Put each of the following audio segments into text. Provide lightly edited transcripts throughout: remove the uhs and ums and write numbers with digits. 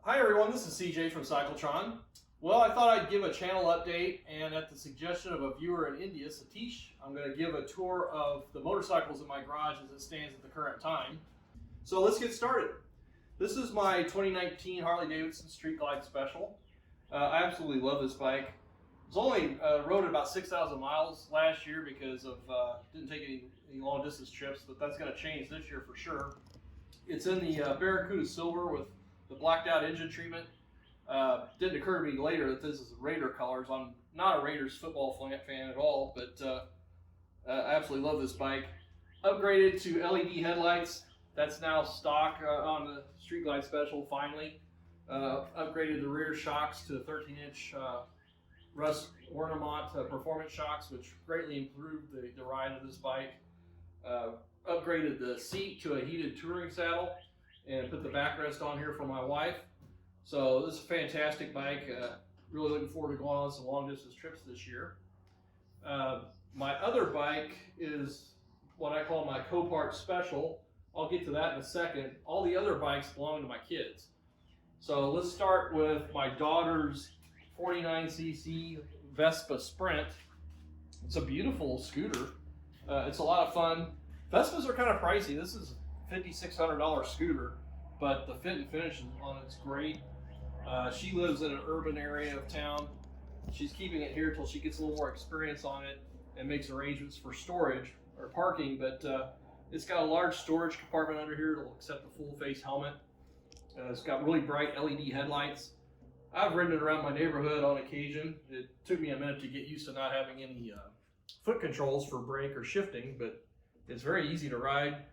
Hi everyone, this is CJ from Cycletron. Well, I thought I'd give a channel update, and at the suggestion of a viewer in India, Satish, I'm going to give a tour of the motorcycles in my garage as it stands at the current time. So let's get started. This is my 2019 Harley-Davidson Street Glide Special. I absolutely love this bike. It was only rode about 6,000 miles last year because of didn't take any long distance trips, but that's going to change this year for sure. It's in the Barracuda Silver with the blacked out engine treatment. Didn't occur to me later that this is Raider colors. I'm not a Raiders football fan at all, but I absolutely love this bike. Upgraded to LED headlights. That's now stock on the Street Glide Special finally. Upgraded the rear shocks to 13-inch Russ Ornament performance shocks, which greatly improved the ride of this bike. Upgraded the seat to a heated touring saddle and put the backrest on here for my wife. So this is a fantastic bike. Really looking forward to going on some long distance trips this year. My other bike is what I call my Copart Special. I'll get to that in a second. All the other bikes belong to my kids. So let's start with my daughter's 49cc Vespa Sprint. It's a beautiful scooter. It's a lot of fun. Vespas are kind of pricey. This is a $5,600 scooter, but the fit and finish on it's great. She lives in an urban area of town. She's keeping it here until she gets a little more experience on it and makes arrangements for storage or parking, but it's got a large storage compartment under here. It'll accept the full face helmet. It's got really bright LED headlights. I've ridden it around my neighborhood on occasion. It took me a minute to get used to not having any foot controls for brake or shifting, but it's very easy to ride.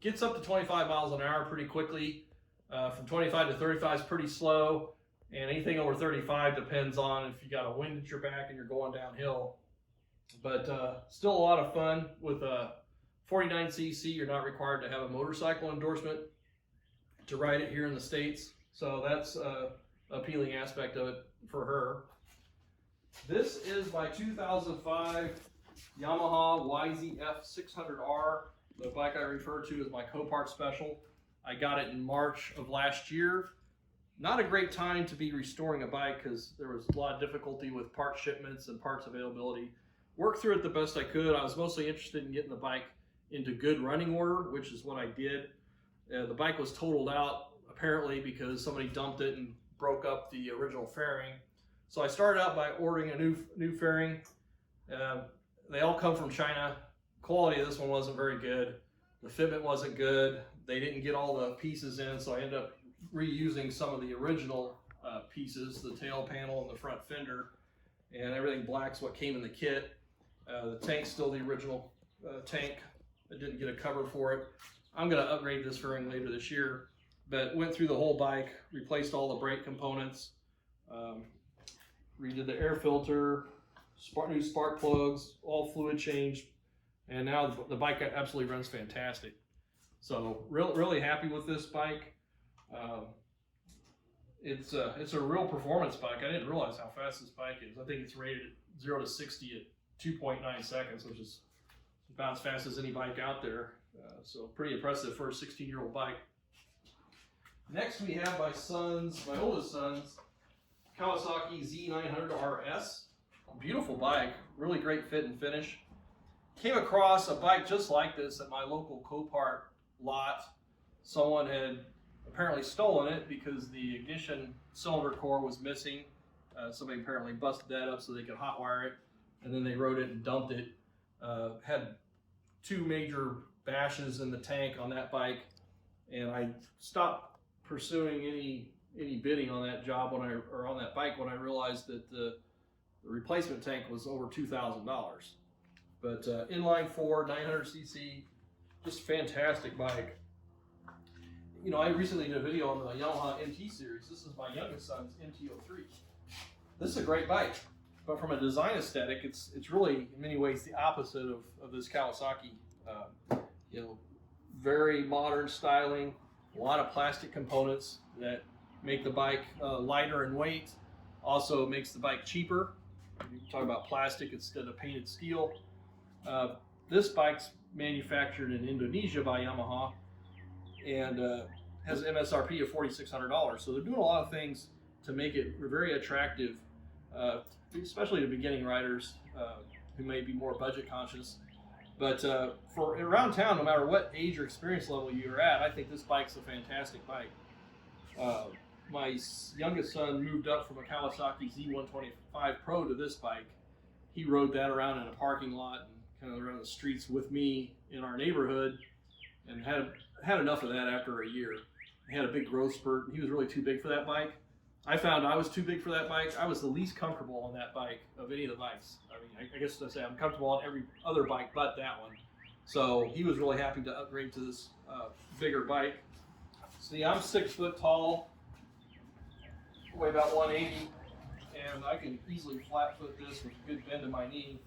Gets up to 25 miles an hour pretty quickly. From 25 to 35 is pretty slow, and anything over 35 depends on if you got a wind at your back and you're going downhill. But still a lot of fun. With a 49cc, you're not required to have a motorcycle endorsement to ride it here in the States, so that's an appealing aspect of it for her. This is my 2005 Yamaha FZ600R, the bike I refer to as my Copart Special. I got it in March of last year. Not a great time to be restoring a bike because there was a lot of difficulty with part shipments and parts availability. Worked through it the best I could. I was mostly interested in getting the bike into good running order, which is what I did. The bike was totaled out apparently because somebody dumped it and broke up the original fairing. So I started out by ordering a new fairing. They all come from China. Quality of this one wasn't very good. The fitment wasn't good. They didn't get all the pieces in, so I ended up reusing some of the original pieces, the tail panel and the front fender, and everything black's what came in the kit. The tank's still the original tank. I didn't get a cover for it. I'm going to upgrade this fairing later this year, but went through the whole bike, replaced all the brake components, redid the air filter, new spark plugs, all fluid changed, and now the bike absolutely runs fantastic. So really happy with this bike. It's a real performance bike. I didn't realize how fast this bike is. I think it's rated 0 to 60 at 2.9 seconds, which is about as fast as any bike out there. So pretty impressive for a 16-year-old bike. Next we have my oldest son's Kawasaki Z900RS. Beautiful bike, really great fit and finish. Came across a bike just like this at my local Copart lot. Someone had apparently stolen it because the ignition cylinder core was missing. Somebody apparently busted that up so they could hotwire it, and then they rode it and dumped it. Had 2 major bashes in the tank on that bike, and I stopped pursuing any bidding on that job on that bike when I realized that the replacement tank was over $2,000. But inline 4, 900cc, just fantastic bike. You know, I recently did a video on the Yamaha MT series. This is my youngest son's MT03. This is a great bike, but from a design aesthetic, it's really in many ways the opposite of this Kawasaki. You know, very modern styling, a lot of plastic components that make the bike lighter in weight. Also makes the bike cheaper. You talk about plastic instead of painted steel. This bike's manufactured in Indonesia by Yamaha, and has an MSRP of $4,600. So they're doing a lot of things to make it very attractive, especially to beginning riders who may be more budget conscious. But for around town, no matter what age or experience level you're at, I think this bike's a fantastic bike. My youngest son moved up from a Kawasaki Z900R Pro to this bike. He rode that around in a parking lot and kind of around the streets with me in our neighborhood, and had enough of that after a year. He had a big growth spurt. He was really too big for that bike. I found I was too big for that bike. I was the least comfortable on that bike of any of the bikes. I mean, I guess I'd say I'm comfortable on every other bike but that one. So he was really happy to upgrade to this bigger bike. See, I'm 6 foot tall, weigh about 180, and I can easily flat foot this with a good bend in my knee.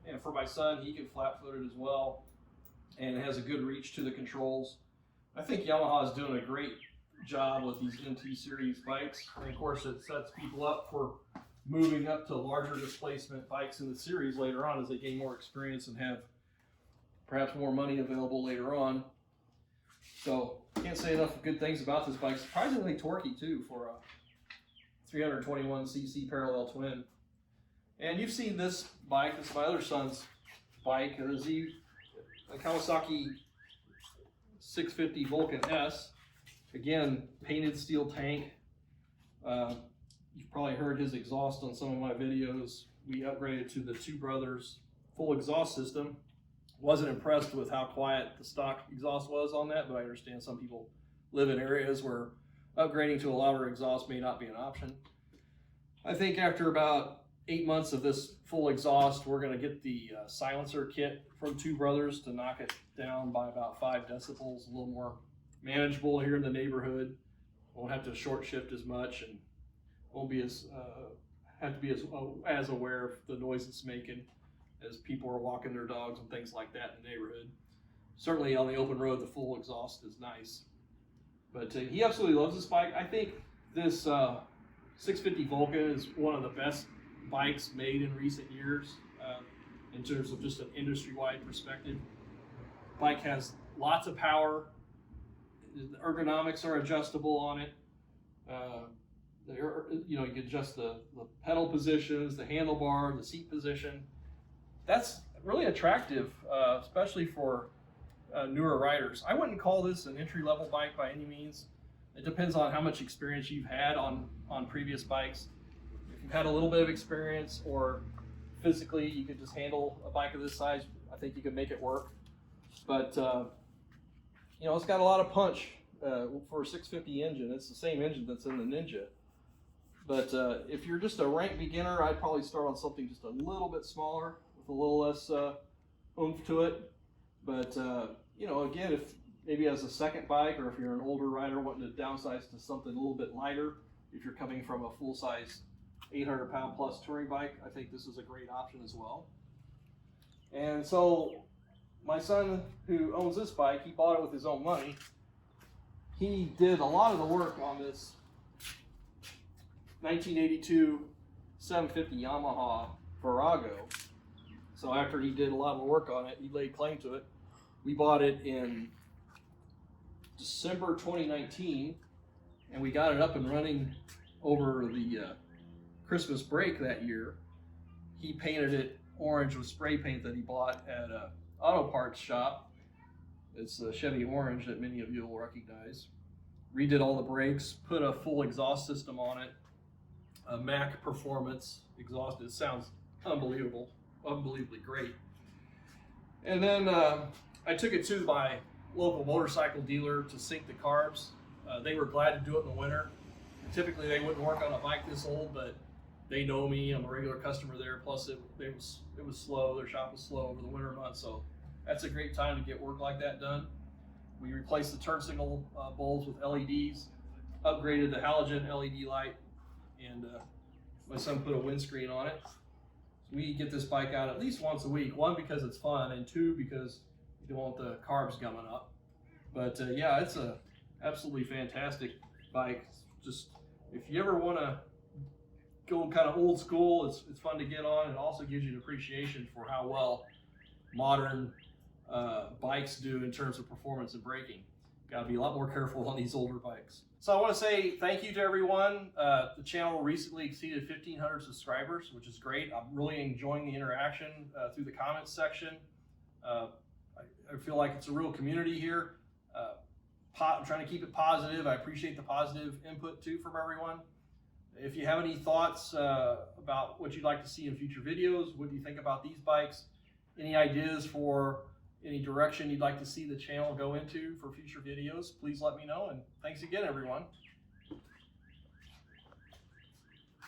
And for my son, he can flat foot it as well, and it has a good reach to the controls. I think Yamaha is doing a great job with these MT series bikes, and of course it sets people up for moving up to larger displacement bikes in the series later on as they gain more experience and have perhaps more money available later on. So can't say enough good things about this bike. Surprisingly torquey too for a 321cc parallel twin. And you've seen this bike. This is my other son's bike. It is a Kawasaki 650 Vulcan S. Again, painted steel tank. You've probably heard his exhaust on some of my videos. We upgraded to the Two Brothers full exhaust system. Wasn't impressed with how quiet the stock exhaust was on that, but I understand some people live in areas where upgrading to a louder exhaust may not be an option. I think after about 8 months of this full exhaust, we're going to get the silencer kit from Two Brothers to knock it down by about 5 decibels, a little more manageable here in the neighborhood. Won't have to short shift as much, and won't be as have to be as aware of the noise it's making as people are walking their dogs and things like that in the neighborhood. Certainly on the open road, the full exhaust is nice. But he absolutely loves this bike. I think this 650 Vulcan is one of the best bikes made in recent years in terms of just an industry-wide perspective. Bike has lots of power. The ergonomics are adjustable on it. You can adjust the pedal positions, the handlebar, the seat position. That's really attractive, especially for newer riders. I wouldn't call this an entry-level bike by any means. It depends on how much experience you've had on previous bikes. If you've had a little bit of experience, or physically you could just handle a bike of this size, I think you can make it work. But it's got a lot of punch for a 650 engine. It's the same engine that's in the Ninja. But if you're just a rank beginner, I'd probably start on something just a little bit smaller with a little less oomph to it. But again, if maybe as a second bike, or if you're an older rider wanting to downsize to something a little bit lighter, if you're coming from a full-size 800-pound plus touring bike, I think this is a great option as well. And so my son, who owns this bike, he bought it with his own money. He did a lot of the work on this 1982 750 Yamaha Virago. So after he did a lot of the work on it, he laid claim to it. We bought it in December 2019, and we got it up and running over the Christmas break that year. He painted it orange with spray paint that he bought at a auto parts shop. It's the Chevy Orange that many of you will recognize. Redid all the brakes, put a full exhaust system on it, a Mac Performance exhaust. It sounds unbelievable, unbelievably great. And then I took it to my local motorcycle dealer to sync the carbs. They were glad to do it in the winter. Typically they wouldn't work on a bike this old, but they know me. I'm a regular customer there. Plus it was slow. Their shop was slow over the winter months, so that's a great time to get work like that done. We replaced the turn signal bulbs with LEDs, upgraded the halogen LED light, and my son put a windscreen on it. So we get this bike out at least once a week. One, because it's fun, and two, because you don't want the carbs gumming up. But yeah, it's a absolutely fantastic bike. Just if you ever want to go kind of old school, it's fun to get on. It also gives you an appreciation for how well modern bikes do in terms of performance and braking. Got to be a lot more careful on these older bikes. So I want to say thank you to everyone. The channel recently exceeded 1,500 subscribers, which is great. I'm really enjoying the interaction through the comments section. I feel like it's a real community here. I'm trying to keep it positive. I appreciate the positive input too from everyone. If you have any thoughts about what you'd like to see in future videos, what do you think about these bikes? Any ideas for any direction you'd like to see the channel go into for future videos, please let me know. And thanks again, everyone.